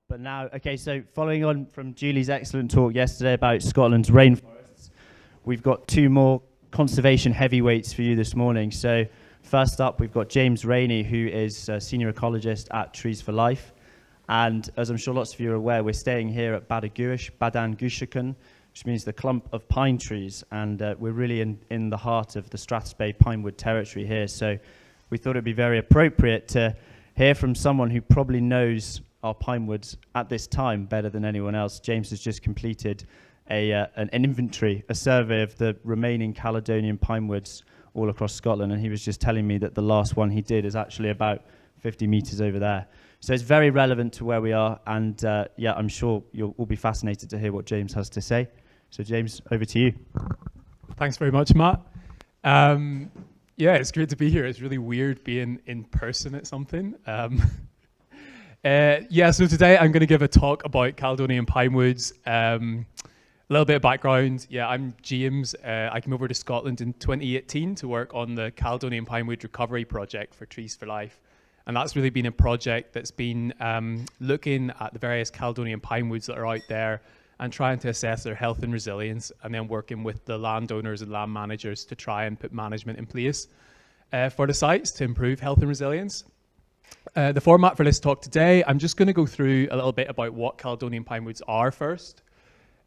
But now, okay, so following on from Julie's excellent talk yesterday about Scotland's rainforests, we've got two more conservation heavyweights for you this morning. So first up, we've got James Rainey, who is a senior ecologist at Trees for Life. And as I'm sure lots of you are aware, we're staying here at Badan Gushakan, which means the clump of pine trees. And we're really in the heart of the Strathspey Pinewood territory here. So we thought it'd be very appropriate to hear from someone who probably knows our pine woods at this time better than anyone else. James has just completed an inventory, a survey of the remaining Caledonian pinewoods all across Scotland, and he was just telling me that the last one he did is actually about 50 metres over there. So it's very relevant to where we are, and yeah, I'm sure you'll all be fascinated to hear what James has to say. So James, over to you. Thanks very much, Matt. Yeah, it's great to be here. It's really weird being in person at something. Yeah, so today I'm going to give a talk about Caledonian Pinewoods. A little bit of background. Yeah, I'm James. I came over to Scotland in 2018 to work on the Caledonian Pinewood Recovery Project for Trees for Life. And that's really been a project that's been looking at the various Caledonian pinewoods that are out there and trying to assess their health and resilience, and then working with the landowners and land managers to try and put management in place for the sites to improve health and resilience. The format for this talk today, I'm just going to go through a little bit about what Caledonian pinewoods are first.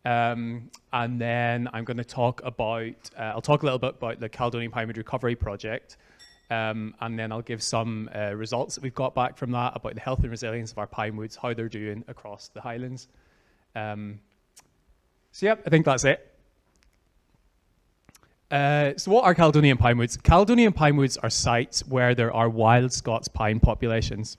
And then I'm going to talk about, I'll talk a little bit about the Caledonian Pinewood Recovery Project. And then I'll give some results that we've got back from that about the health and resilience of our pinewoods, how they're doing across the Highlands. So yeah, I think that's it. So what are Caledonian pinewoods? Caledonian pinewoods are sites where there are wild Scots pine populations.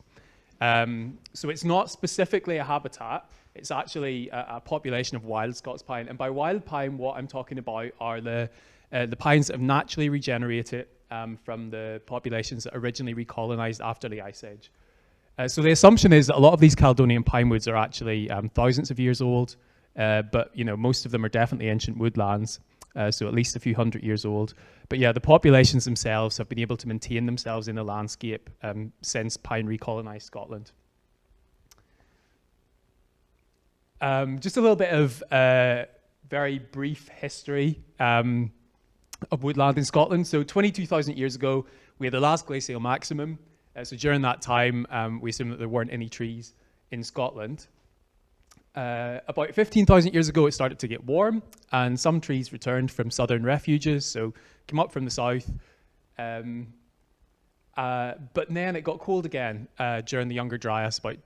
So it's not specifically a habitat, it's actually a population of wild Scots pine. And by wild pine, what I'm talking about are the pines that have naturally regenerated from the populations that originally recolonized after the Ice Age. So the assumption is that a lot of these Caledonian pinewoods are actually thousands of years old, but you know, most of them are definitely ancient woodlands. So at least a few hundred years old. But yeah, the populations themselves have been able to maintain themselves in the landscape since pine recolonized Scotland. Just a little bit of very brief history of woodland in Scotland. So 22,000 years ago, we had the last glacial maximum. So during that time, we assume that there weren't any trees in Scotland. About 15,000 years ago, it started to get warm, and some trees returned from southern refuges, so came up from the south. But then it got cold again during the Younger Dryas, about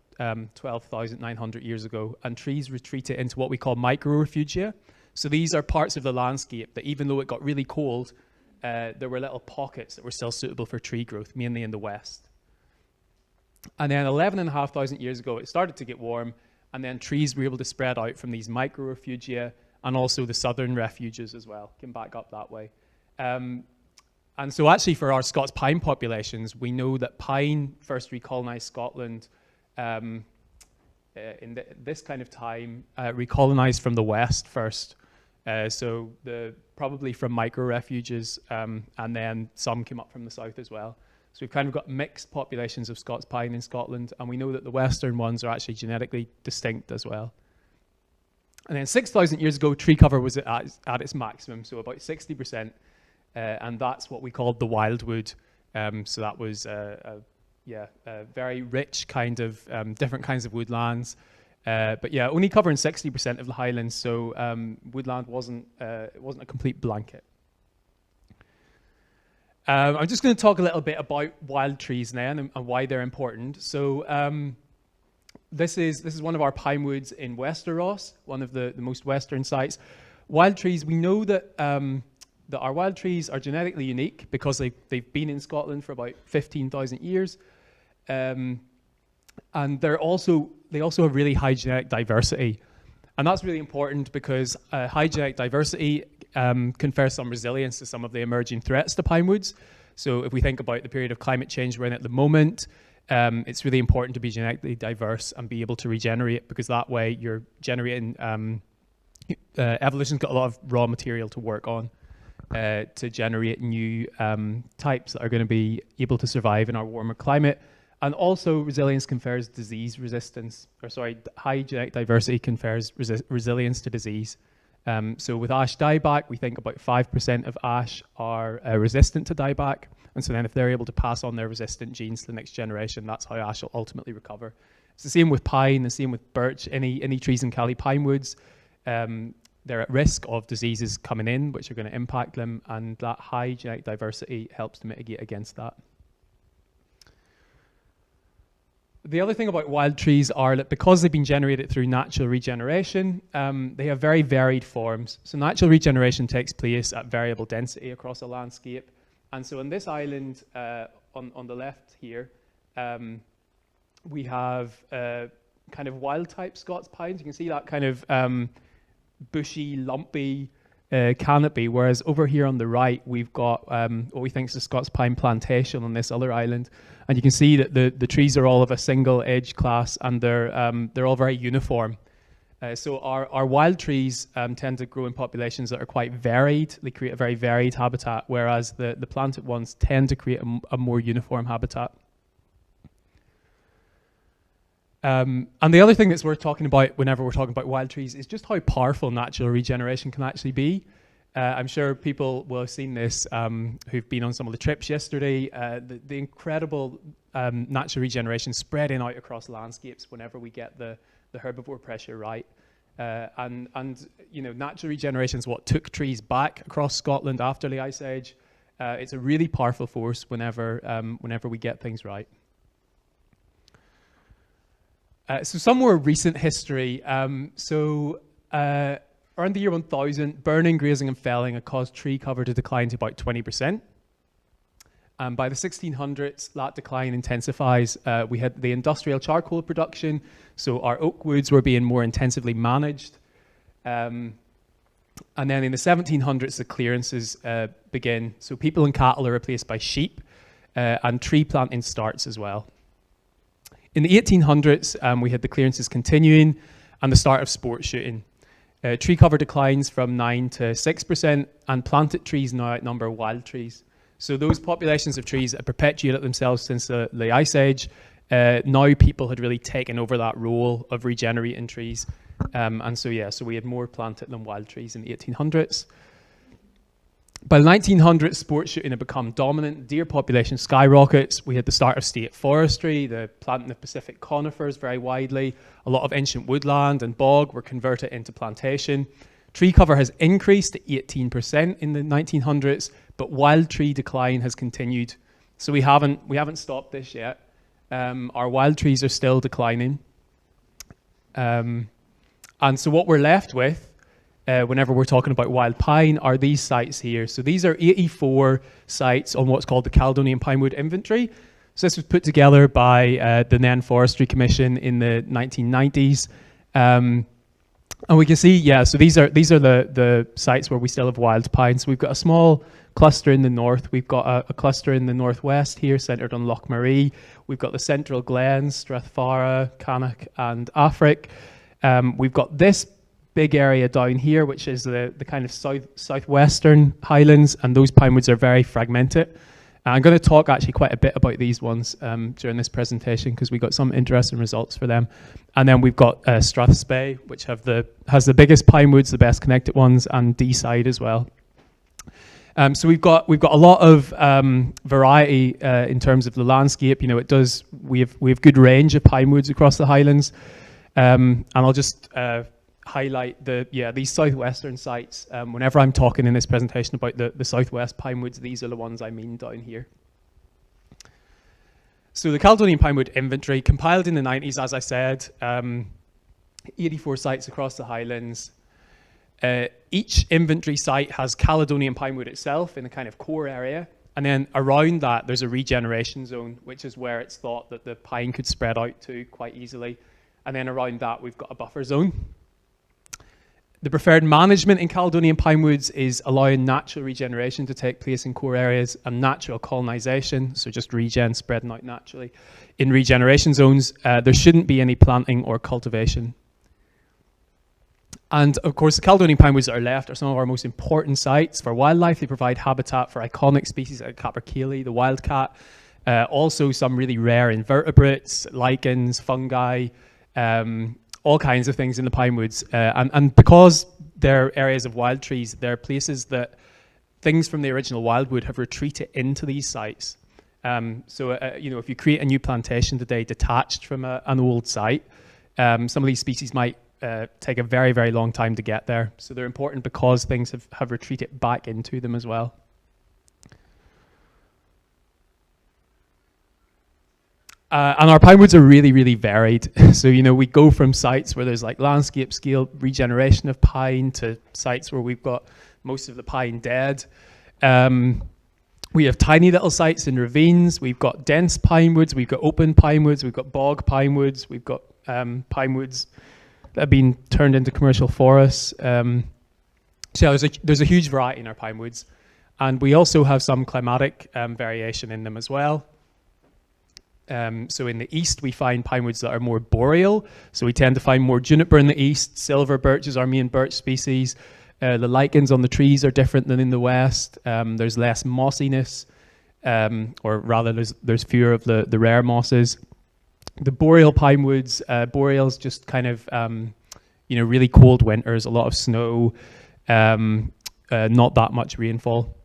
12,900 years ago, and trees retreated into what we call micro-refugia. So these are parts of the landscape that, even though it got really cold, there were little pockets that were still suitable for tree growth, mainly in the west. And then 11,500 years ago, it started to get warm, and then trees were able to spread out from these micro-refugia and also the southern refuges as well, came back up that way. And so actually for our Scots pine populations, we know that pine first recolonized Scotland in this kind of time, recolonized from the west first. So probably from micro-refuges, and then some came up from the south as well. So we've kind of got mixed populations of Scots pine in Scotland, and we know that the western ones are actually genetically distinct as well. And then 6,000 years ago, tree cover was at its maximum, so about 60%, and that's what we called the wildwood. So that was a very rich kind of different kinds of woodlands, but yeah, only covering 60% of the Highlands, so woodland wasn't a complete blanket. I'm just going to talk a little bit about wild trees now and why they're important. So this is one of our pine woods in Westeros, one of the most western sites. Wild trees, we know that our wild trees are genetically unique because they've been in Scotland for about 15,000 years. And they also have really high genetic diversity. And that's really important because high genetic diversity confers some resilience to some of the emerging threats to pine woods. So if we think about the period of climate change we're in at the moment, it's really important to be genetically diverse and be able to regenerate, because that way you're generating, evolution's got a lot of raw material to work on to generate new types that are going to be able to survive in our warmer climate And also resilience confers disease resistance, high genetic diversity confers resilience to disease. So with ash dieback, we think about 5% of ash are resistant to dieback. And so then if they're able to pass on their resistant genes to the next generation, that's how ash will ultimately recover. It's the same with pine, the same with birch. Any trees in Caledionian Pinewoods, they're at risk of diseases coming in, which are going to impact them. And that high genetic diversity helps to mitigate against that. The other thing about wild trees are that because they've been generated through natural regeneration, they have very varied forms. So natural regeneration takes place at variable density across a landscape. And so on this island, on the left here, we have kind of wild type Scots pines. You can see that kind of bushy, lumpy canopy, whereas over here on the right, we've got what we think is a Scots pine plantation on this other island. And you can see that the trees are all of a single age class, and they're all very uniform. So our wild trees tend to grow in populations that are quite varied. They create a very varied habitat, whereas the planted ones tend to create a more uniform habitat. And the other thing that's worth talking about whenever we're talking about wild trees is just how powerful natural regeneration can actually be. I'm sure people will have seen this who've been on some of the trips yesterday. The incredible natural regeneration spreading out across landscapes whenever we get the herbivore pressure right. And you know, natural regeneration is what took trees back across Scotland after the Ice Age. It's a really powerful force whenever we get things right. So some more recent history. Around the year 1000, burning, grazing and felling had caused tree cover to decline to about 20%. By the 1600s, that decline intensifies. We had the industrial charcoal production, so our oak woods were being more intensively managed. And then in the 1700s, the clearances begin. So people and cattle are replaced by sheep, and tree planting starts as well. In the 1800s, we had the clearances continuing and the start of sport shooting. Tree cover declines from 9 to 6%, and planted trees now outnumber wild trees. So those populations of trees that perpetuated themselves since the Ice Age, now people had really taken over that role of regenerating trees. And so we had more planted than wild trees in the 1800s. By the 1900s, sport shooting had become dominant. Deer population skyrockets. We had the start of state forestry, the planting of Pacific conifers very widely. A lot of ancient woodland and bog were converted into plantation. Tree cover has increased to 18% in the 1900s, but wild tree decline has continued. So we haven't stopped this yet. Our wild trees are still declining. And so what we're left with, whenever we're talking about wild pine, are these sites here. So these are 84 sites on what's called the Caledonian Pinewood Inventory. So this was put together by the then Forestry Commission in the 1990s. And we can see, so these are the sites where we still have wild pine. So we've got a small cluster in the north. We've got a cluster in the northwest here, centred on Loch Marie. We've got the central glens, Strathfara, Cannock and Afric. We've got this big area down here, which is the kind of southwestern highlands, and those pine woods are very fragmented. I'm going to talk actually quite a bit about these ones during this presentation, because we got some interesting results for them. And then we've got Strathspey, which has the biggest pine woods, the best connected ones, and Deeside as well. So we've got a lot of variety in terms of the landscape. You know, we have good range of pine woods across the highlands, and I'll just highlight these southwestern sites. Whenever I'm talking in this presentation about the southwest pine woods, these are the ones I mean down here. So the Caledonian Pinewood Inventory, compiled in the 90s, as I said, 84 sites across the highlands. Each inventory site has Caledonian pinewood itself in a kind of core area, and then around that there's a regeneration zone, which is where it's thought that the pine could spread out to quite easily. And then around that we've got a buffer zone. The preferred management in Caledonian pinewoods is allowing natural regeneration to take place in core areas and natural colonisation, so just regen spreading out naturally. In regeneration zones, there shouldn't be any planting or cultivation. And of course, the Caledonian pinewoods that are left are some of our most important sites for wildlife. They provide habitat for iconic species like capercaillie, the wildcat, Also some really rare invertebrates, lichens, fungi, all kinds of things in the pine woods. And because they're areas of wild trees, they're places that things from the original wildwood have retreated into these sites. If you create a new plantation today detached from an old site, some of these species might take a very, very long time to get there. So they're important because things have retreated back into them as well. And our pine woods are really, really varied. So, we go from sites where there's like landscape scale regeneration of pine to sites where we've got most of the pine dead. We have tiny little sites in ravines. We've got dense pine woods. We've got open pine woods. We've got bog pine woods. We've got pine woods that have been turned into commercial forests. So there's a huge variety in our pine woods. And we also have some climatic variation in them as well. So in the east, we find pine woods that are more boreal. So we tend to find more juniper in the east. Silver birch is our main birch species. The lichens on the trees are different than in the west. There's less mossiness, or rather there's fewer of the rare mosses. The boreal pine woods, boreal's just kind of, really cold winters, a lot of snow, not that much rainfall.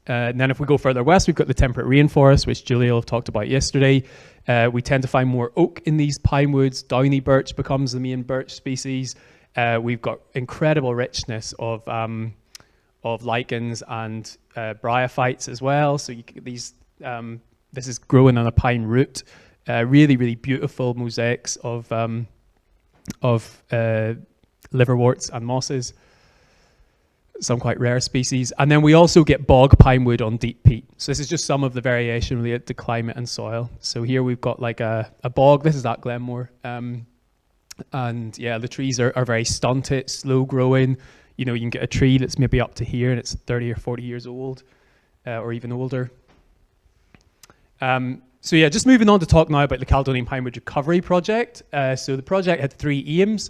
And then if we go further west, we've got the temperate rainforest, which Julia have talked about yesterday. We tend to find more oak in these pine woods. Downy birch becomes the main birch species. We've got incredible richness of lichens and bryophytes as well. So this is growing on a pine root. Really, really beautiful mosaics of liverworts and mosses. Some quite rare species. And then we also get bog pine wood on deep peat. So this is just some of the variation related to climate and soil. So here we've got like a bog. This is at Glenmore. And yeah, the trees are very stunted, slow growing. You can get a tree that's maybe up to here and it's 30 or 40 years old, or even older. So yeah, just moving on to talk now about the Caledonian Pinewood Recovery Project. So the project had 3 aims.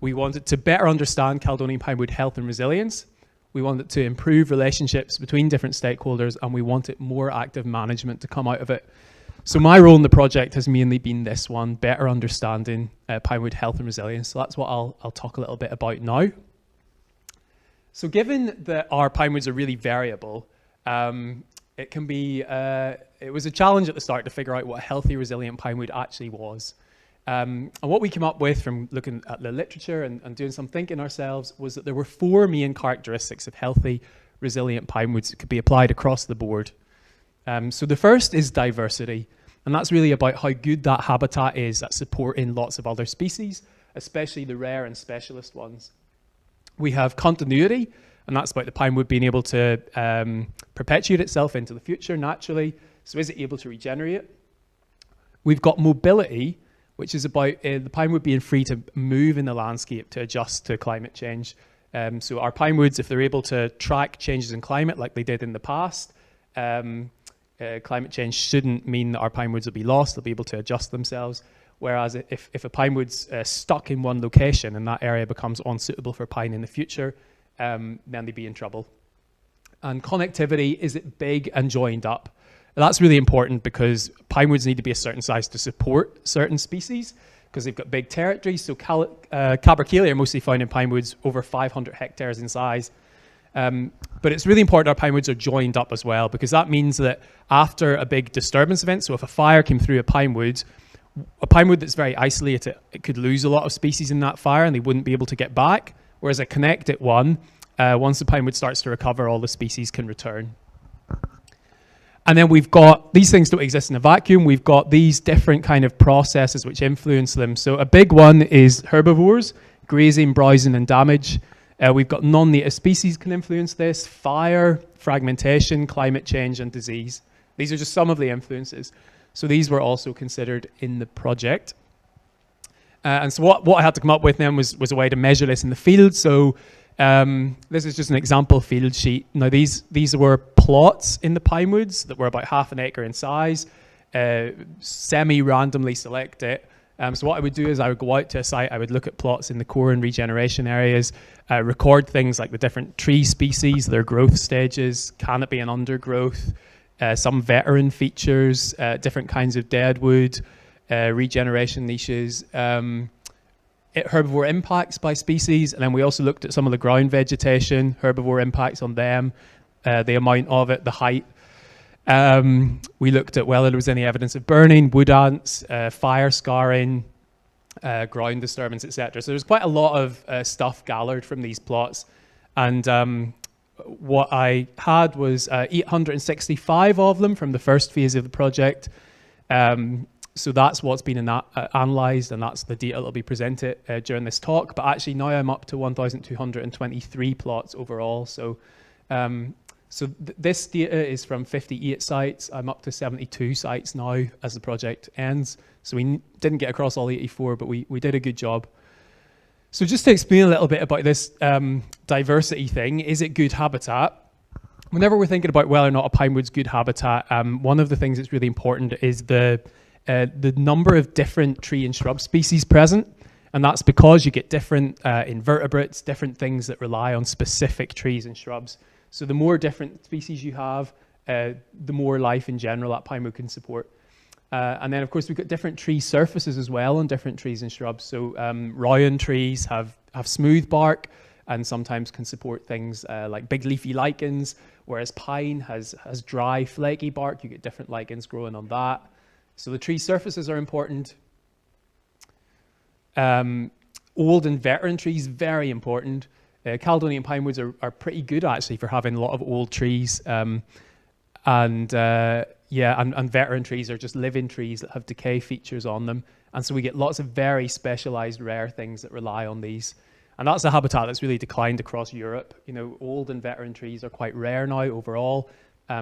We wanted to better understand Caledonian pinewood health and resilience. We wanted to improve relationships between different stakeholders, and we wanted more active management to come out of it. So my role in the project has mainly been this one, better understanding pinewood health and resilience. So that's what I'll talk a little bit about now. So given that our pinewoods are really variable, it can be, it was a challenge at the start to figure out what a healthy, resilient pinewood actually was. And what we came up with from looking at the literature and doing some thinking ourselves was that there were 4 main characteristics of healthy, resilient pinewoods that could be applied across the board. So the first is diversity, and that's really about how good that habitat is at supporting lots of other species, especially the rare and specialist ones. We have continuity, and that's about the pinewood being able to perpetuate itself into the future naturally. So is it able to regenerate? We've got mobility, which is about the pinewood being free to move in the landscape to adjust to climate change. So our pinewoods, if they're able to track changes in climate like they did in the past, climate change shouldn't mean that our pinewoods will be lost. They'll be able to adjust themselves. Whereas if a pinewood's stuck in one location and that area becomes unsuitable for pine in the future, then they'd be in trouble. And connectivity, is it big and joined up? That's really important because pinewoods need to be a certain size to support certain species because they've got big territories. So capercaillie are mostly found in pinewoods over 500 hectares in size. But it's really important our pinewoods are joined up as well, because that means that after a big disturbance event, so if a fire came through a pinewood that's very isolated, it could lose a lot of species in that fire and they wouldn't be able to get back. Whereas a connected one, once the pinewood starts to recover, all the species can return. And then we've got, these things don't exist in a vacuum, we've got these different kind of processes which influence them. So a big one is herbivores, grazing, browsing and damage. We've got non-native species can influence this, fire, fragmentation, climate change and disease. These are just some of the influences. So these were also considered in the project. And so what I had to come up with then was a way to measure this in the field. So this is just an example field sheet. Now these were plots in the pinewoods that were about half an acre in size, semi-randomly selected. So what I would do is I would go out to a site, I would look at plots in the core and regeneration areas, record things like the different tree species, their growth stages, canopy and undergrowth, some veteran features, different kinds of deadwood, regeneration niches, herbivore impacts by species, and then we also looked at some of the ground vegetation, herbivore impacts on them, the amount of it, the height. We looked at whether there was any evidence of burning, wood ants, fire scarring, ground disturbance, etc. So there's quite a lot of stuff gathered from these plots. And what I had was 865 of them from the first phase of the project. So that's what's been analysed, and that's the data that will be presented during this talk. But actually now I'm up to 1,223 plots overall. So this data is from 58 sites. I'm up to 72 sites now as the project ends. So we didn't get across all 84, but we did a good job. So just to explain a little bit about this diversity thing, is it good habitat? Whenever we're thinking about whether or not a pinewood's good habitat, one of the things that's really important is the number of different tree and shrub species present. And that's because you get different invertebrates, different things that rely on specific trees and shrubs. So the more different species you have, the more life in general that pinewood can support. And then, of course, we've got different tree surfaces as well on different trees and shrubs. So rowan trees have smooth bark and sometimes can support things like big leafy lichens, whereas pine has dry, flaky bark. You get different lichens growing on that. So the tree surfaces are important. Old and veteran trees, very important. Caledonian pinewoods are pretty good actually for having a lot of old trees. And veteran trees are just living trees that have decay features on them. And so we get lots of very specialized rare things that rely on these. And that's a habitat that's really declined across Europe. You know, old and veteran trees are quite rare now overall.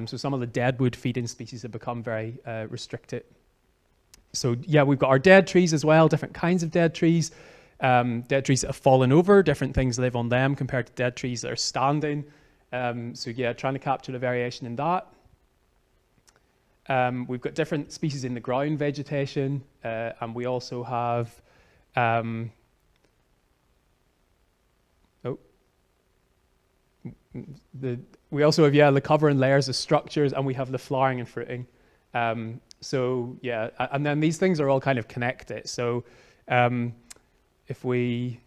So some of the deadwood feeding species have become very restricted. So yeah, we've got our dead trees as well, different kinds of dead trees. Dead trees that have fallen over, different things live on them compared to dead trees that are standing. So yeah, trying to capture the variation in that. We've got different species in the ground vegetation, and we also have the cover and layers of structures, and we have the flowering and fruiting. So yeah, and then these things are all kind of connected. So if we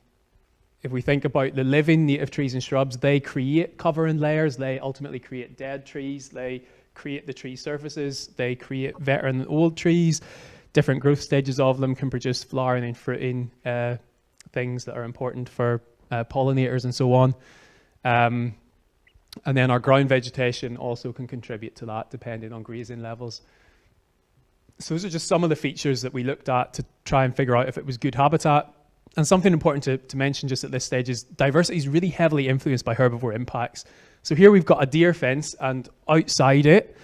think about the living native trees and shrubs, they create cover and layers. They ultimately create dead trees. They create the tree surfaces. They create veteran and old trees. Different growth stages of them can produce flowering and fruiting things that are important for pollinators and so on. And then our ground vegetation also can contribute to that depending on grazing levels. So those are just some of the features that we looked at to try and figure out if it was good habitat. And something important to mention just at this stage is diversity is really heavily influenced by herbivore impacts. So here we've got a deer fence, and outside it,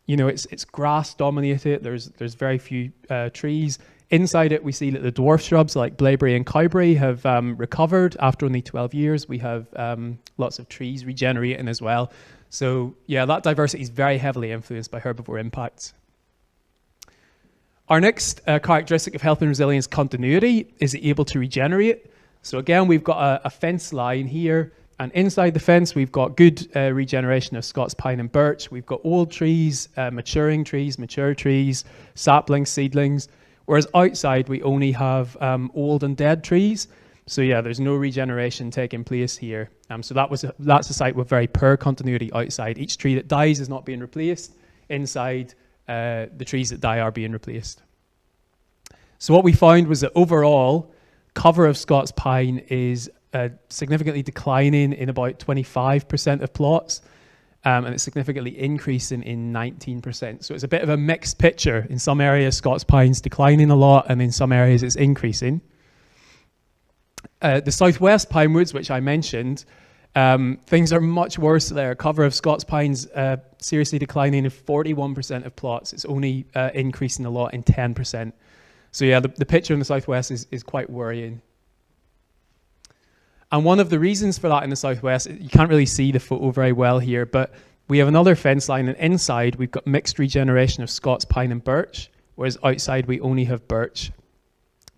you know, it's grass dominated. There's very few trees. Inside it, we see that the dwarf shrubs like blaeberry and cowberry have recovered after only 12 years. We have lots of trees regenerating as well. So yeah, that diversity is very heavily influenced by herbivore impacts. Our next characteristic of health and resilience, continuity, is it able to regenerate? So again, we've got a fence line here, and inside the fence, we've got good regeneration of Scots pine and birch. We've got old trees, maturing trees, mature trees, saplings, seedlings, whereas outside, we only have old and dead trees. So yeah, there's no regeneration taking place here. So that's a site with very poor continuity outside. Each tree that dies is not being replaced. Inside, the trees that die are being replaced. So what we found was that overall, cover of Scots pine is significantly declining in about 25% of plots, and it's significantly increasing in 19%. So it's a bit of a mixed picture. In some areas, Scots pine's declining a lot, and in some areas it's increasing. The southwest pinewoods, which I mentioned, things are much worse there. Cover of Scots pines seriously declining in 41% of plots. It's only increasing a lot in 10%. So yeah, the picture in the southwest is quite worrying. And one of the reasons for that in the southwest, you can't really see the photo very well here, but we have another fence line, and inside we've got mixed regeneration of Scots pine and birch, whereas outside we only have birch.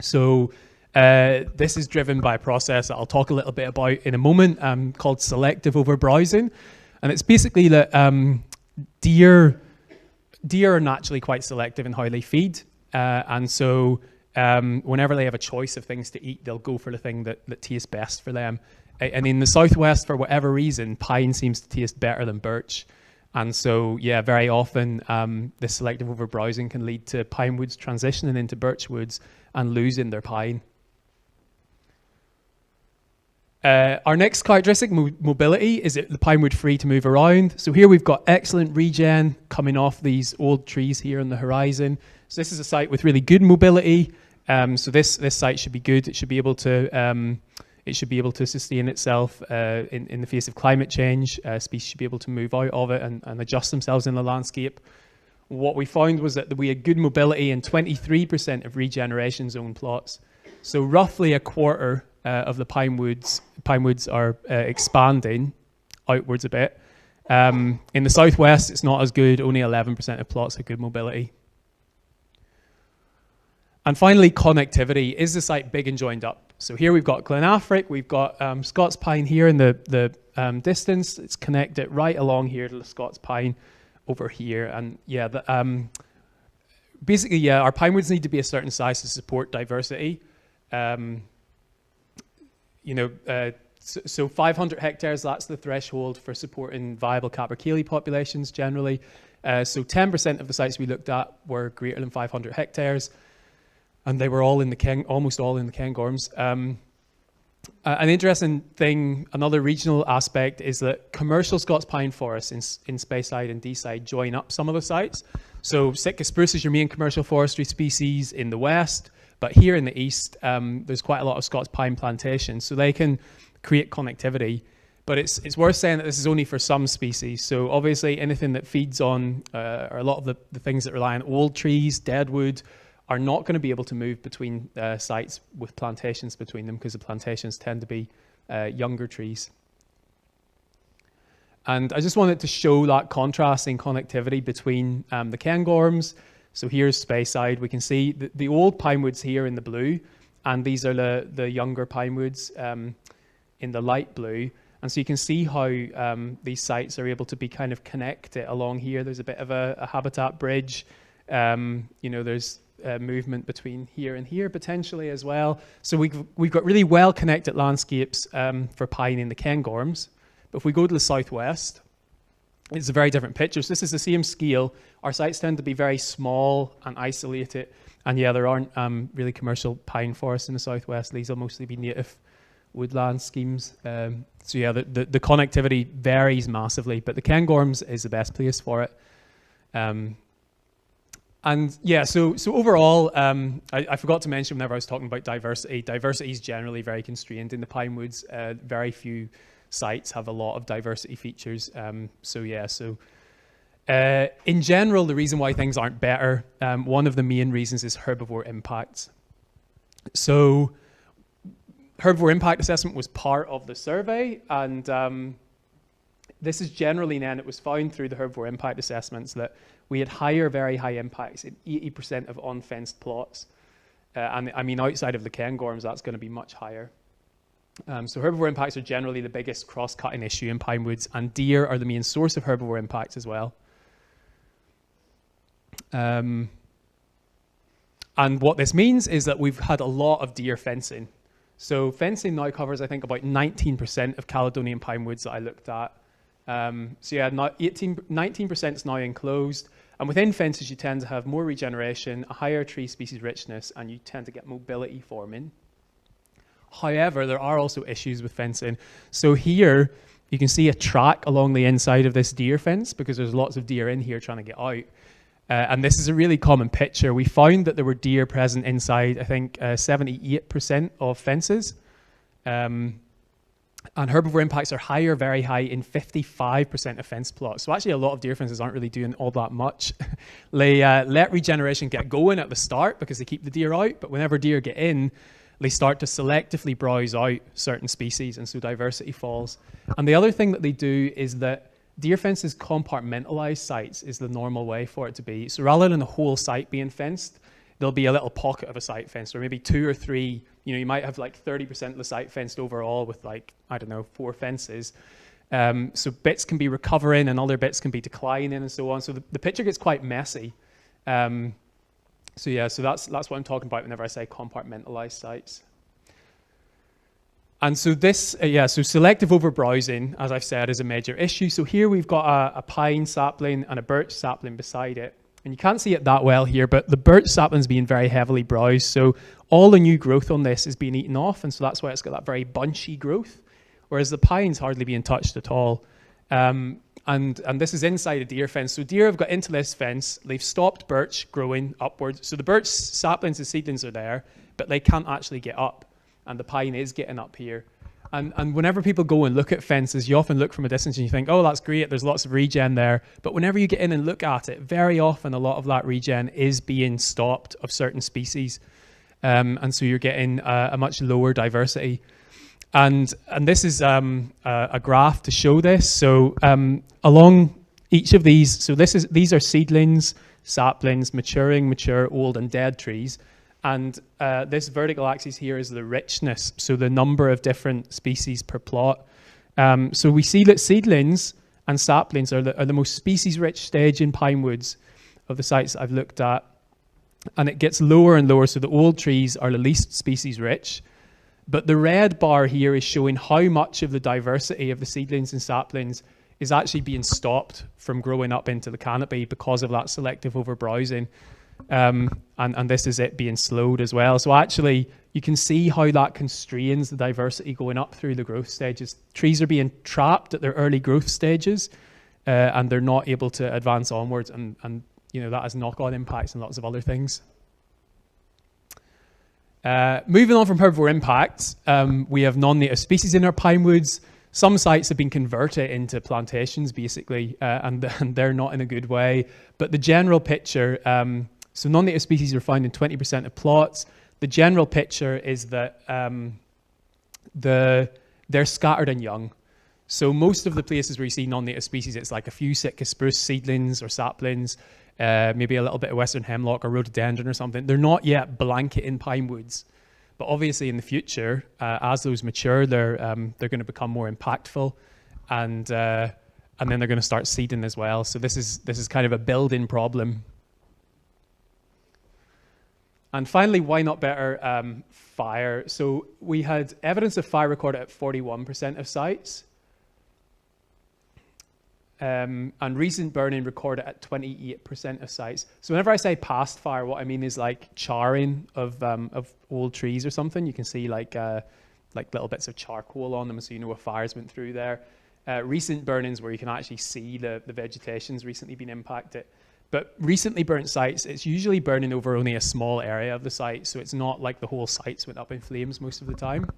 So this is driven by a process that I'll talk a little bit about in a moment, called selective overbrowsing. And it's basically that deer deer are naturally quite selective in how they feed, and so whenever they have a choice of things to eat, they'll go for the thing that tastes best for them. And in the southwest, for whatever reason, pine seems to taste better than birch. And so, yeah, very often this selective overbrowsing can lead to pine woods transitioning into birch woods and losing their pine. Our next characteristic, mobility, is the pine wood free to move around. So here we've got excellent regen coming off these old trees here on the horizon. So this is a site with really good mobility. So this site should be good. It should be able to sustain itself in the face of climate change. Species should be able to move out of it and adjust themselves in the landscape. What we found was that we had good mobility in 23% of regeneration zone plots. So roughly a quarter of the pine woods are expanding outwards a bit. In the southwest, it's not as good. Only 11% of plots have good mobility. And finally, connectivity. Is the site big and joined up? So here we've got Glenafric, we've got Scots pine here in the distance. It's connected right along here to the Scots pine over here. And yeah, basically, yeah, our pine woods need to be a certain size to support diversity. So 500 hectares, that's the threshold for supporting viable capercaillie populations generally. So 10% of the sites we looked at were greater than 500 hectares. And they were all in almost all in the Cairngorms. An interesting thing, another regional aspect, is that commercial Scots pine forests in Speyside and Deeside join up some of the sites. So Sitka spruce is your main commercial forestry species in the west, but here in the east, there's quite a lot of Scots pine plantations, so they can create connectivity. But it's worth saying that this is only for some species. So obviously anything that feeds on, or a lot of the things that rely on old trees, dead wood, are not going to be able to move between sites with plantations between them, because the plantations tend to be younger trees. And I just wanted to show that contrasting connectivity between the Cairngorms. So here's Speyside. We can see the old pine woods here in the blue, and these are the younger pine woods in the light blue. And so you can see how these sites are able to be kind of connected along here. There's a bit of a habitat bridge. There's movement between here and here potentially as well. So we've got really well connected landscapes for pine in the Cairngorms. But if we go to the southwest, it's a very different picture. So this is the same scale. Our sites tend to be very small and isolated. And yeah, there aren't really commercial pine forests in the southwest. These will mostly be native woodland schemes. So yeah, the connectivity varies massively, but the Cairngorms is the best place for it. And yeah, so overall, I forgot to mention whenever I was talking about diversity is generally very constrained in the pine woods. Very few sites have a lot of diversity features. In general, the reason why things aren't better, one of the main reasons is herbivore impacts. So herbivore impact assessment was part of the survey, and this is generally then, it was found through the herbivore impact assessments that we had very high impacts in 80% of unfenced plots. And I mean, outside of the Cairngorms, that's going to be much higher. So herbivore impacts are generally the biggest cross-cutting issue in pine woods, and deer are the main source of herbivore impacts as well. And what this means is that we've had a lot of deer fencing. So fencing now covers, I think, about 19% of Caledonian pine woods that I looked at. So yeah, 19% is now enclosed. And within fences, you tend to have more regeneration, a higher tree species richness, and you tend to get mobility forming. However, there are also issues with fencing. So here, you can see a track along the inside of this deer fence, because there's lots of deer in here trying to get out. And this is a really common picture. We found that there were deer present inside, I think, 78% of fences. And herbivore impacts are very high in 55% of fence plots. So actually a lot of deer fences aren't really doing all that much. They let regeneration get going at the start because they keep the deer out, but whenever deer get in, they start to selectively browse out certain species, and so diversity falls. And the other thing that they do is that deer fences compartmentalize sites is the normal way for it to be. So rather than the whole site being fenced, there'll be a little pocket of a site fenced, or maybe 2 or 3. You might have like 30% of the site fenced overall with 4 fences. So bits can be recovering and other bits can be declining and so on. So the picture gets quite messy. So that's what I'm talking about whenever I say compartmentalized sites. And so so selective overbrowsing, as I've said, is a major issue. So here we've got a pine sapling and a birch sapling beside it. And you can't see it that well here, but the birch sapling's being very heavily browsed. So all the new growth on this is being eaten off, and so that's why it's got that very bunchy growth, whereas the pine's hardly being touched at all. And this is inside a deer fence. So deer have got into this fence, they've stopped birch growing upwards. So the birch saplings and seedlings are there, but they can't actually get up. And the pine is getting up here. And whenever people go and look at fences, you often look from a distance and you think, oh, that's great, there's lots of regen there. But whenever you get in and look at it, very often a lot of that regen is being stopped of certain species. And so you're getting a much lower diversity. And this is a graph to show this. So along each of these, so these are seedlings, saplings, mature, old, and dead trees. And this vertical axis here is the richness, so the number of different species per plot. So we see that seedlings and saplings are the most species-rich stage in pine woods of the sites I've looked at. And it gets lower and lower, so the old trees are the least species-rich. But the red bar here is showing how much of the diversity of the seedlings and saplings is actually being stopped from growing up into the canopy because of that selective overbrowsing. And this is it being slowed as well. So actually, you can see how that constrains the diversity going up through the growth stages. Trees are being trapped at their early growth stages, and they're not able to advance onwards. And that has knock-on impacts and lots of other things. Moving on from herbivore impacts, we have non-native species in our pine woods. Some sites have been converted into plantations, basically, and they're not in a good way. But the general picture, so non-native species are found in 20% of plots. The general picture is that they're scattered and young. So most of the places where you see non-native species, it's like a few Sitka spruce seedlings or saplings, maybe a little bit of western hemlock or rhododendron or something. They're not yet blanketing pine woods. But obviously in the future, as those mature, they're going to become more impactful, and then they're going to start seeding as well. So this is kind of a built-in problem. And finally, why not better? Fire. So we had evidence of fire recorded at 41% of sites. And recent burning recorded at 28% of sites. So whenever I say past fire, what I mean is like charring of old trees or something. You can see like little bits of charcoal on them, so you know a fire's went through there. Recent burnings where you can actually see the vegetation's recently been impacted. But recently burnt sites, it's usually burning over only a small area of the site, so it's not like the whole site's went up in flames most of the time.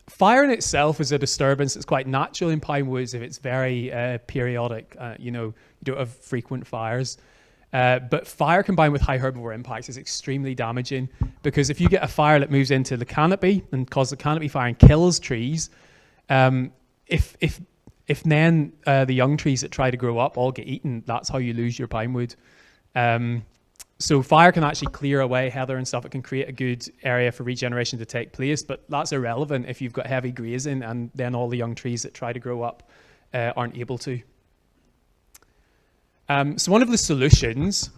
Fire in itself is a disturbance that's quite natural in pine woods if it's very periodic. You don't have frequent fires. But fire combined with high herbivore impacts is extremely damaging, because if you get a fire that moves into the canopy and causes the canopy fire and kills trees, if then the young trees that try to grow up all get eaten, that's how you lose your pine wood. So fire can actually clear away heather and stuff. It can create a good area for regeneration to take place, but that's irrelevant if you've got heavy grazing and then all the young trees that try to grow up aren't able to. So one of the solutions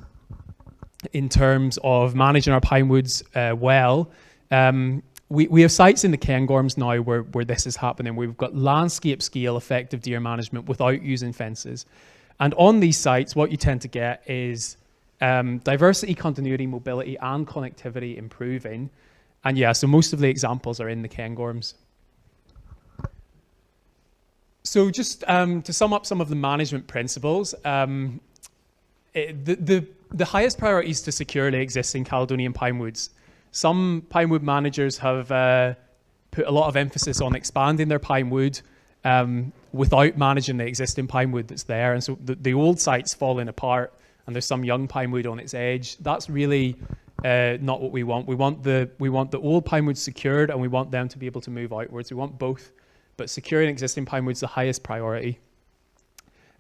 in terms of managing our pine woods we have sites in the Cairngorms now where this is happening. We've got landscape scale effective deer management without using fences. And on these sites, what you tend to get is diversity, continuity, mobility, and connectivity improving. And yeah, so most of the examples are in the Cairngorms. So just to sum up some of the management principles, the highest priority is to secure the existing Caledonian pinewoods. Some pinewood managers have put a lot of emphasis on expanding their pinewood without managing the existing pinewood that's there. And so the old site's falling apart and there's some young pinewood on its edge. That's really not what we want. We want the old pinewood secured, and we want them to be able to move outwards. We want both, but securing existing pinewood is the highest priority.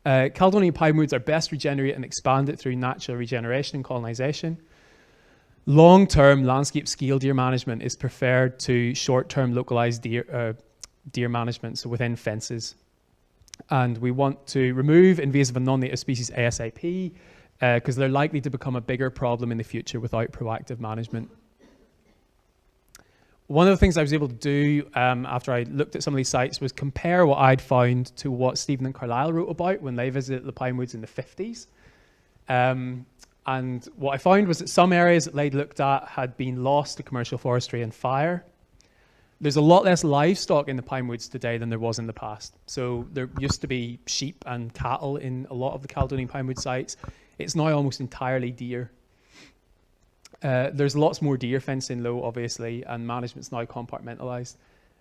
Caledonian pinewoods are best regenerated and expanded through natural regeneration and colonization. Long-term landscape scale deer management is preferred to short-term localized deer deer management, so within fences. And we want to remove invasive and non-native species ASAP because they're likely to become a bigger problem in the future without proactive management. One of the things I was able to do after I looked at some of these sites was compare what I'd found to what Stephen and Carlisle wrote about when they visited the Pinewoods in the 50s. And what I found was that some areas that they'd looked at had been lost to commercial forestry and fire. There's a lot less livestock in the Pinewoods today than there was in the past. So there used to be sheep and cattle in a lot of the Caledonian Pinewood sites. It's now almost entirely deer. There's lots more deer fencing though, obviously, and management's now compartmentalised.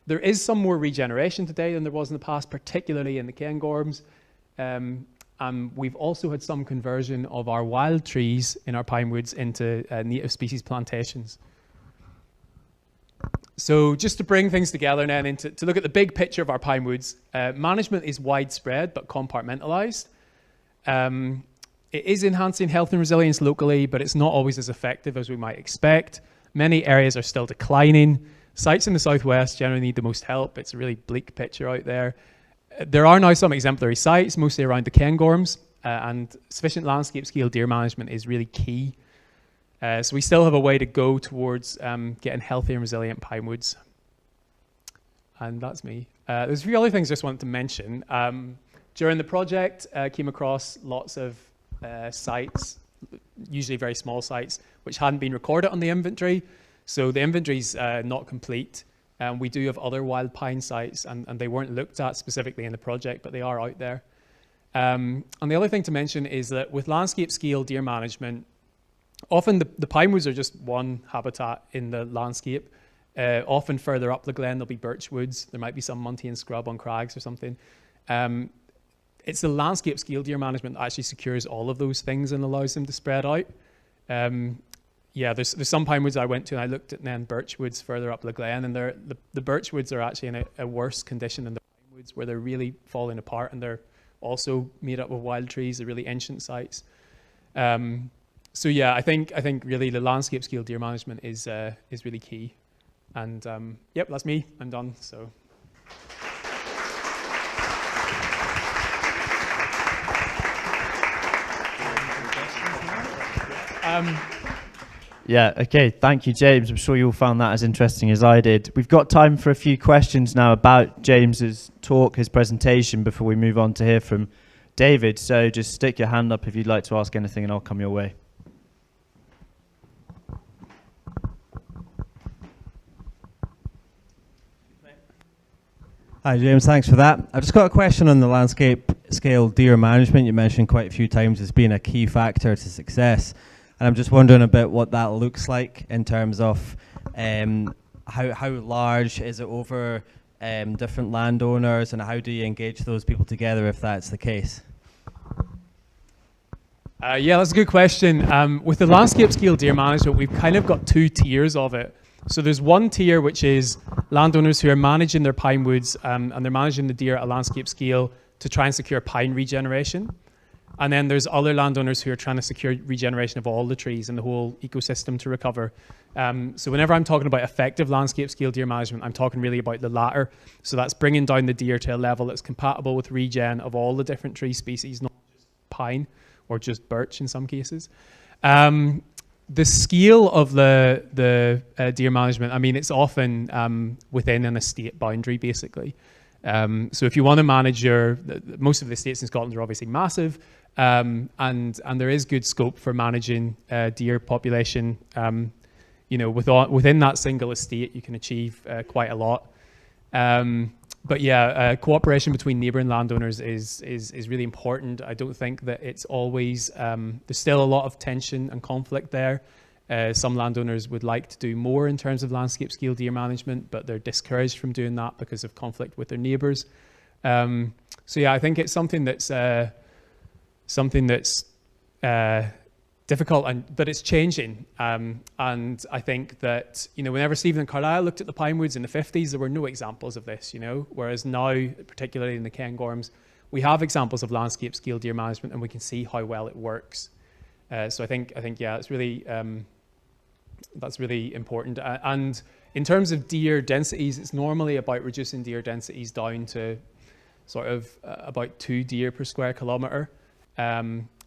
There is some more regeneration today than there was in the past, particularly in the Cairngorms. And we've also had some conversion of our wild trees in our Pinewoods into native species plantations. So just to bring things together now and to look at the big picture of our Pinewoods, management is widespread but compartmentalised. It is enhancing health and resilience locally, but it's not always as effective as we might expect. Many areas are still declining. Sites in the southwest generally need the most help. It's a really bleak picture out there. There are now some exemplary sites, mostly around the Cairngorms, and sufficient landscape scale deer management is really key. So we still have a way to go towards getting healthy and resilient pinewoods. And that's me. There's a few other things I just wanted to mention. During the project, came across lots of sites, usually very small sites, which hadn't been recorded on the inventory. So the inventory's not complete. We do have other wild pine sites, and they weren't looked at specifically in the project, but they are out there. And the other thing to mention is that with landscape scale deer management, often the pinewoods are just one habitat in the landscape. Often further up the glen, there'll be birchwoods. There might be some Montian scrub on crags or something. It's the landscape scale deer management that actually secures all of those things and allows them to spread out. Yeah, there's some pinewoods I went to and I looked at then birchwoods further up the glen, and the birchwoods are actually in a worse condition than the pinewoods, where they're really falling apart, and they're also made up of wild trees. They're really ancient sites. So yeah, I think really the landscape scale deer management is really key. And yep, that's me. I'm done. So. Yeah, okay, thank you, James. I'm sure you all found that as interesting as I did. We've got time for a few questions now about James's talk, his presentation, before we move on to hear from David. So just stick your hand up if you'd like to ask anything and I'll come your way. Hi James, thanks for that. I've just got a question on the landscape scale deer management. You mentioned quite a few times as being a key factor to success. And I'm just wondering a bit what that looks like in terms of how large is it over different landowners, and how do you engage those people together if that's the case? Yeah, that's a good question. With the landscape scale deer management, we've kind of got two tiers of it. So there's one tier which is landowners who are managing their pinewoods and they're managing the deer at a landscape scale to try and secure pine regeneration. And then there's other landowners who are trying to secure regeneration of all the trees and the whole ecosystem to recover. So whenever I'm talking about effective landscape scale deer management, I'm talking really about the latter. So that's bringing down the deer to a level that's compatible with regen of all the different tree species, not just pine or just birch in some cases. The scale of the deer management, I mean, it's often within an estate boundary, basically. So if you want to manage most of the estates in Scotland are obviously massive, and there is good scope for managing deer population. Within that single estate, you can achieve quite a lot. But yeah, cooperation between neighbouring landowners is really important. I don't think that it's always, there's still a lot of tension and conflict there. Some landowners would like to do more in terms of landscape scale deer management, but they're discouraged from doing that because of conflict with their neighbours. So yeah, I think it's something that's difficult, but it's changing. And I think that, whenever Stephen and Carlisle looked at the pinewoods in the 50s, there were no examples of this, whereas now, particularly in the Cairngorms, we have examples of landscape scale deer management and we can see how well it works. So I think yeah, it's really, that's really important. And In terms of deer densities, it's normally about reducing deer densities down to sort of about 2 deer per square kilometre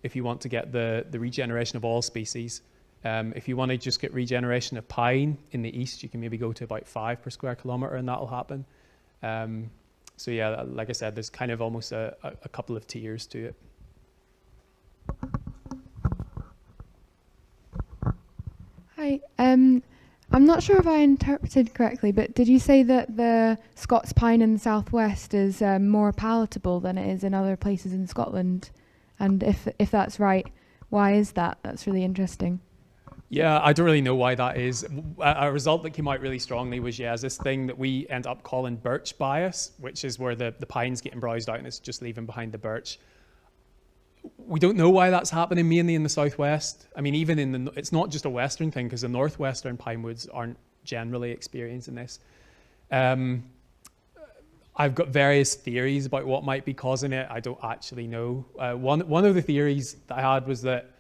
if you want to get the regeneration of all species. If you want to just get regeneration of pine in the east, you can maybe go to about 5 per square kilometre and that'll happen. So yeah, like I said, there's kind of almost a couple of tiers to it. Hi. I'm not sure if I interpreted correctly, but did you say that the Scots pine in the southwest is more palatable than it is in other places in Scotland? And if that's right, why is that? That's really interesting. Yeah, I don't really know why that is. A result that came out really strongly was, this thing that we end up calling birch bias, which is where the pine's getting browsed out and it's just leaving behind the birch. We don't know why that's happening mainly in the southwest. I mean, even it's not just a western thing, because the northwestern pinewoods aren't generally experiencing this. I've got various theories about what might be causing it. I don't actually know. One of the theories that I had was that,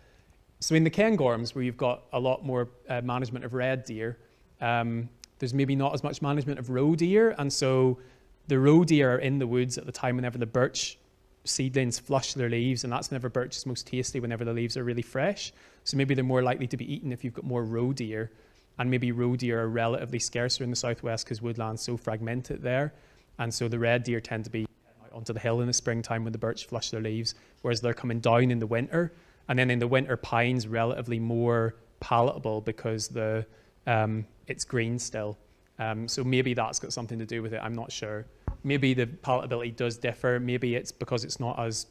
so in the Cairngorms, where you've got a lot more management of red deer, there's maybe not as much management of roe deer, and so the roe deer are in the woods at the time whenever the birch seedlings flush their leaves, and that's whenever birch is most tasty, whenever the leaves are really fresh. So maybe they're more likely to be eaten if you've got more roe deer, and maybe roe deer are relatively scarcer in the southwest because woodland's so fragmented there, and so the red deer tend to be out onto the hill in the springtime when the birch flush their leaves, whereas they're coming down in the winter, and then in the winter pine's relatively more palatable because it's green still. So maybe that's got something to do with it. I'm not sure. Maybe the palatability does differ. Maybe it's because it's not as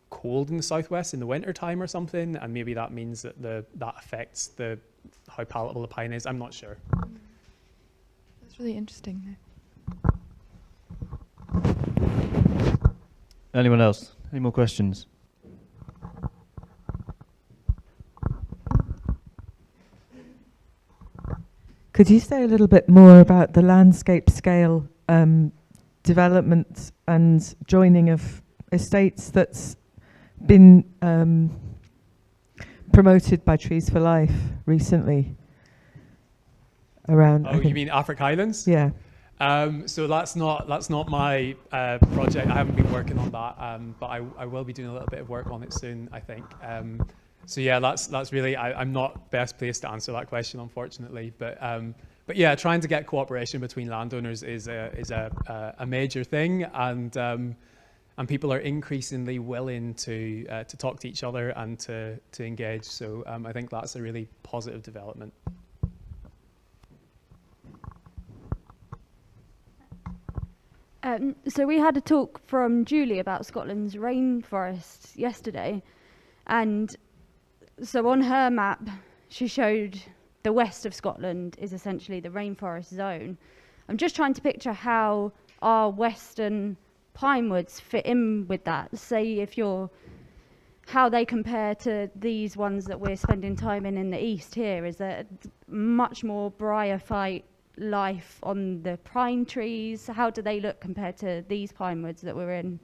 cold in the southwest in the winter time or something, and maybe that means that that affects how palatable the pine is. I'm not sure. That's really interesting. Anyone else? Any more questions? Could you say a little bit more about the landscape scale development and joining of estates that's been promoted by Trees for Life recently around? Oh, you mean Afric Highlands? Yeah. So that's not my project. I haven't been working on that, but I will be doing a little bit of work on it soon, I think. So yeah, that's really, I'm not best placed to answer that question, unfortunately. But yeah, trying to get cooperation between landowners is a major thing, and people are increasingly willing to talk to each other and to engage. So I think that's a really positive development. So we had a talk from Julie about Scotland's rainforests yesterday, and so on her map she showed the west of Scotland is essentially the rainforest zone. I'm just trying to picture how our western pinewoods fit in with that. Say how they compare to these ones that we're spending time in the east here. Is there much more bryophyte life on the pine trees? How do they look compared to these pinewoods that we're in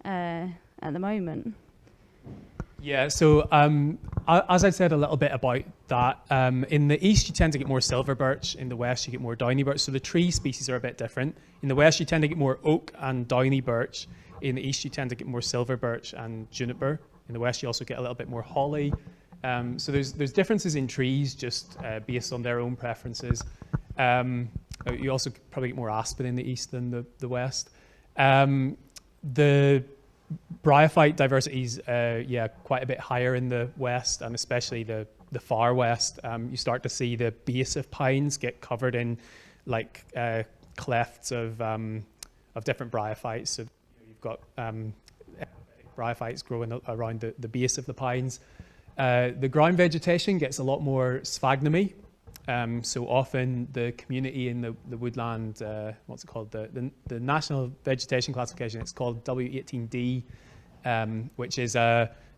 at the moment? Yeah, so as I said a little bit about that, in the east you tend to get more silver birch, in the west you get more downy birch, so the tree species are a bit different. In the west you tend to get more oak and downy birch, in the east you tend to get more silver birch and juniper, in the west you also get a little bit more holly. So there's differences in trees just based on their own preferences. You also probably get more aspen in the east than the west. The bryophyte diversity is quite a bit higher in the west, and especially the far west. You start to see the base of pines get covered in like clefts of different bryophytes. So you've got bryophytes growing around the base of the pines. The ground vegetation gets a lot more sphagnum-y. So often the community in the woodland, what's it called? The National Vegetation Classification, it's called W18D, which is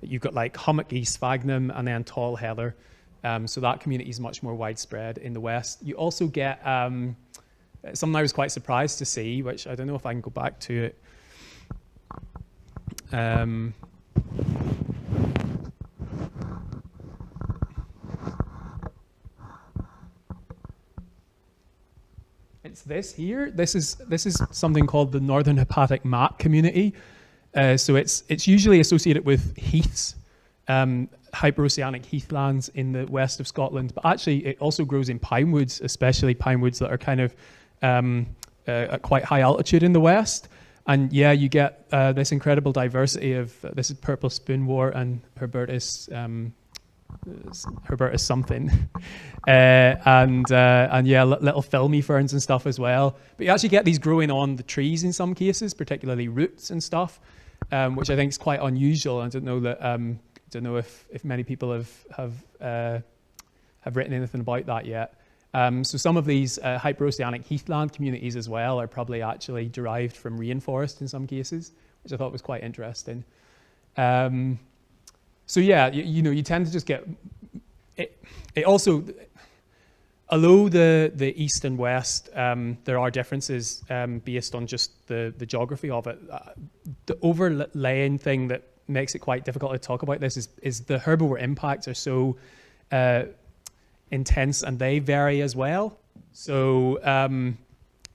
you've got like hummocky sphagnum and then tall heather. So that community is much more widespread in the west. You also get something I was quite surprised to see, which I don't know if I can go back to it. it's this here. This is something called the Northern Hepatic Mat Community. So it's usually associated with heaths, hyperoceanic heathlands in the west of Scotland, but actually it also grows in pinewoods, especially pinewoods that are kind of at quite high altitude in the west. And yeah, you get this incredible diversity of, this is purple spoonwort and Herbertus something, and yeah, little filmy ferns and stuff as well. But you actually get these growing on the trees in some cases, particularly roots and stuff, which I think is quite unusual. I don't know that don't know if many people have written anything about that yet. So some of these hyperoceanic heathland communities as well are probably actually derived from rainforest in some cases, which I thought was quite interesting. So yeah, you tend to just get it. It also, although the east and west, there are differences based on just the geography of it. The overlaying thing that makes it quite difficult to talk about this is the herbivore impacts are so intense, and they vary as well. So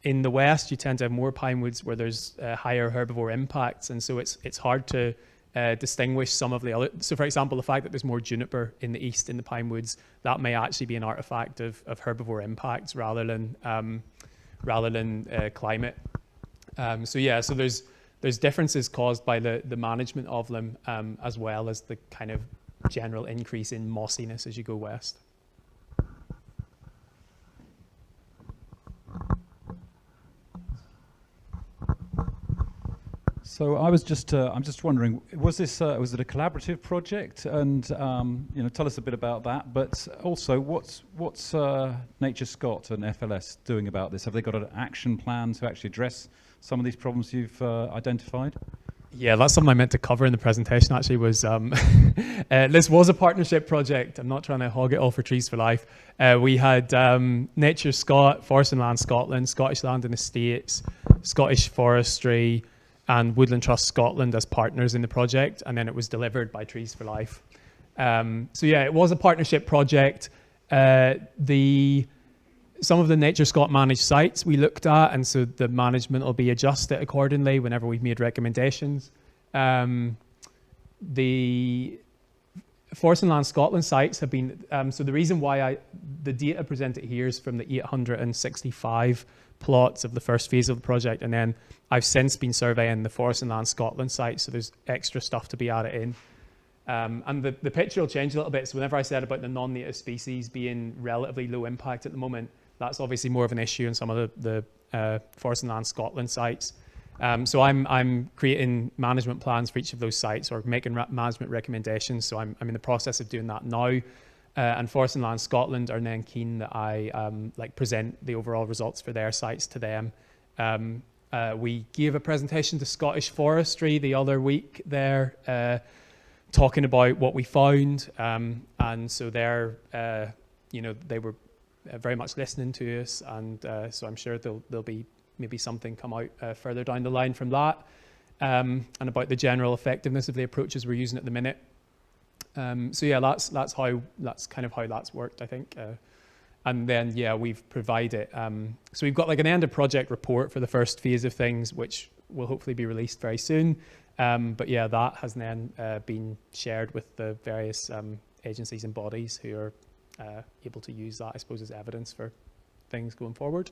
in the west, you tend to have more pinewoods where there's higher herbivore impacts, and so it's hard to distinguish some of the other. So for example, the fact that there's more juniper in the east in the pinewoods, that may actually be an artifact of herbivore impacts rather than climate. So yeah, so there's differences caused by the management of them, as well as the kind of general increase in mossiness as you go west. So I'm just wondering, was it a collaborative project? And tell us a bit about that. But also, what's Nature Scot and FLS doing about this? Have they got an action plan to actually address some of these problems you've identified? Yeah, that's something I meant to cover in the presentation. Actually, was this was a partnership project. I'm not trying to hog it all for Trees for Life. We had Nature Scot, Forest and Land Scotland, Scottish Land and Estates, Scottish Forestry, and Woodland Trust Scotland as partners in the project, and then it was delivered by Trees for Life. So yeah, it was a partnership project. Some of the Nature Scot managed sites we looked at, and so the management will be adjusted accordingly whenever we've made recommendations. The Forest and Land Scotland sites have been, so the reason why the data presented here is from the 865 plots of the first phase of the project, and then I've since been surveying the Forest and Land Scotland site, so there's extra stuff to be added in. And the picture will change a little bit. So whenever I said about the non-native species being relatively low impact at the moment, that's obviously more of an issue in some of the Forest and Land Scotland sites. So I'm creating management plans for each of those sites, or making management recommendations. So I'm in the process of doing that now. And Forest and Land Scotland are then keen that I present the overall results for their sites to them. We gave a presentation to Scottish Forestry the other week there, talking about what we found, and so they're, they were very much listening to us, and so I'm sure there'll be maybe something come out further down the line from that, and about the general effectiveness of the approaches we're using at the minute. So yeah, that's kind of how that's worked, I think. And then yeah, we've provided, so we've got like an end of project report for the first phase of things, which will hopefully be released very soon. But yeah, that has then been shared with the various agencies and bodies who are able to use that, I suppose, as evidence for things going forward.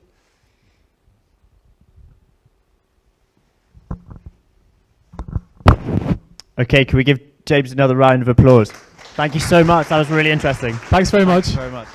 Okay, can we give James another round of applause? Thank you so much. That was really interesting. Thanks very much. Thanks very much.